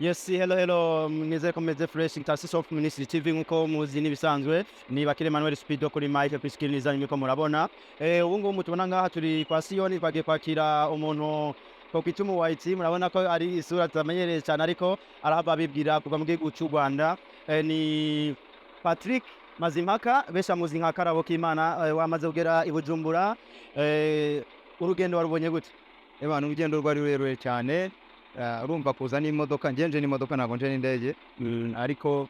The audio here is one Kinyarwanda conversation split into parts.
Yes, hello, mwizeye ko meze fresh Intasi Soft Ministry TV nkuko muzi nibisanzwe ni bakire Manuel Speedo kuri mic piskiliniza nyiko murabona ubu ngubu mutubona ngaha turi kwa Sioni twagiye kwakira umuntu ko kwitumu white murabona ko ari isura tutamenyereye cyane ariko arahava bibwira kuva mu gihugu cy'u Rwanda ni Patrick Mazimpaka besha muzi nka Karabokimana wamaze kugera i Bujumbura urugendo warubonye gute Ebana urugendo rwari rurerure cyane urumva kuza n'imodoka ngenje n'imodoka ntabwo nje n'indege ariko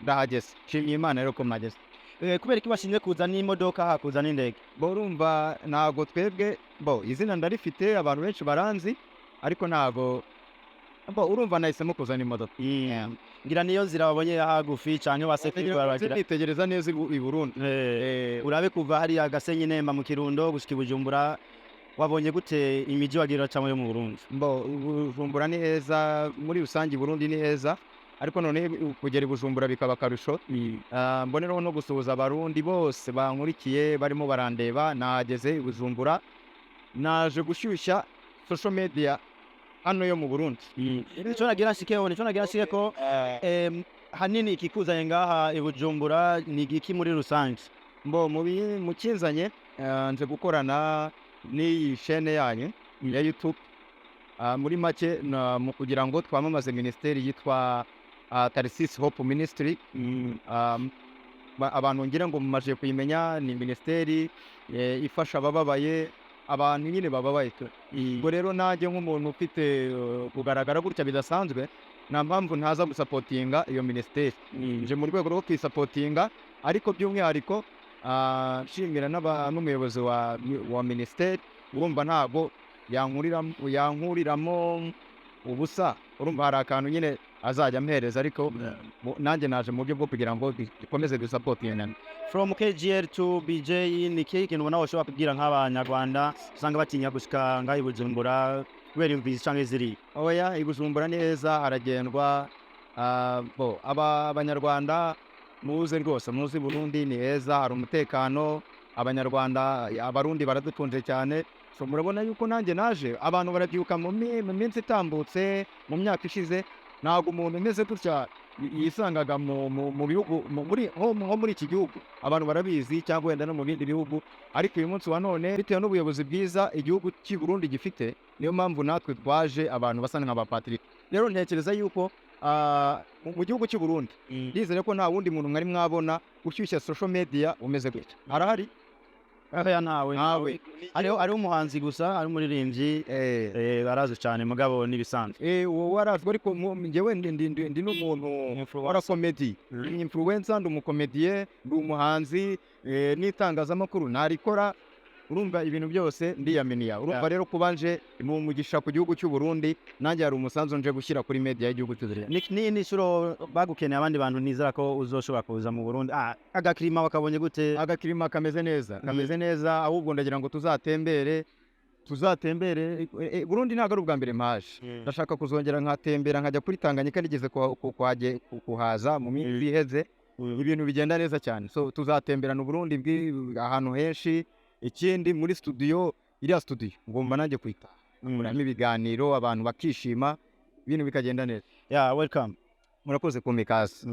ndahageze nshimye Imana rero ko mwageze kubera ko bashimye kuza n'imodoka hakuza n'indege urumva ntabwo twebwe izina ndarifite abantu benshi baranzi ariko ntabwo urumva nahisemo kuza n'imodoka ngira niyo nzira wabonye hagufi cyane wasekirwa nitegereza neza i Burundi urabe kuva hari agasenyi nemba mu Kirundo gushika i Bujumbura wabonye gute imiji wagira cyangwa yo mu Burundi Bujumbura ni heza muri rusange Burundi ni heza ariko none kugera i Bujumbura bikaba karusho mboneraho no gusuhuza abarundi bose bankurikiye barimo barandeba nahageze i Bujumbura naje gushyushya social media hano yo mu Burundi nico nagira nshike ko hanini ikikuzanye ngaha i Bujumbura ni igiki muri rusange mu kinzanye nje gukorana n'iyi chaîne yanyu ya YouTube muri make mu kugira ngo twamamaze ministeri yitwa Tarsis Hope Ministry abantu ngira ngo mumaje kuyimenya ni ministeri ifasha abababaye abantu nyine bababaye ubwo rero najye nk'umuntu ufite kugaragara gutya bidasanzwe nta mpamvu ntaza gusapotinga iyo ministeri nje mu rwego rwo kwisapotinga ariko by'umwihariko nshimira n'umuyobozi wa ministeri urumva ntabwo yankuriramo ubusa urumva hari akantu nyine azajya ampereza ariko nanjye naje mu buryo bwo kugira ngo dukomeze dusapotingane from KGL to BJ ni ikintu ubona ushobora kubwira nk'abanyarwanda usanga batinya gushika ngaho i Bujumbura kubera imvizi cyangwa iziri oya i Bujumbura ni heza haragendwa abanyarwanda muze rwose muzi Burundi ni heza hari umutekano abanyarwanda abarundi baradutunze cyane murabona yuko nanjye naje abantu barabyuka mu minsi itambutse mu myaka ishize ntabwo umuntu umeze gutya yisangaga mu bihugu muri iki gihugu abantu barabizi cyangwa wenda no mu bindi bihugu ariko uyu munsi wa none bitewe n'ubuyobozi bwiza igihugu cy'u Burundi gifite niyo mpamvu natwe twaje abantu basa nka ba Patrick rero ntekereza yuko mu gihugu cy'u Burundi ndizere ko nta wundi muntu mwari mwabona ushyushya social media umeze gutya arahari ntawe ari umuhanzi gusa ari umuririmbyi barazi cyane mugabo nibisanzwe warazwe ariko njyewe ndi n'umuntu wa comedy influencer ndi umukomediye ndi umuhanzi n'itangazamakuru narikora urumva ibintu byose ndiyaminiya urumva rero kubanje mu mugisha ku gihugu cy'u Burundi nanjye hari umusanzu nje gushyira kuri media y'igihugu cy'u Burundi ni inshuro bagukeneye abandi bantu nizera ko uzoshobora kuza mu Burundi agakirima wakabonye gute agakirima kameze neza ahubwo ndagira ngo tuzatembere Burundi ntabwo ari ubwa mbere mpaje ndashaka kuzongera nkatembera nkajya kuri Tanganyika nigeze kuhaza mu minsi iheze ibintu bigenda neza cyane so tuzatemberana Burundi ahantu henshi ikindi muri iriya studio ngomba nanjye kwita muramo ibiganiro abantu bakishima ibintu bikagenda neza welcome murakoze kumikaza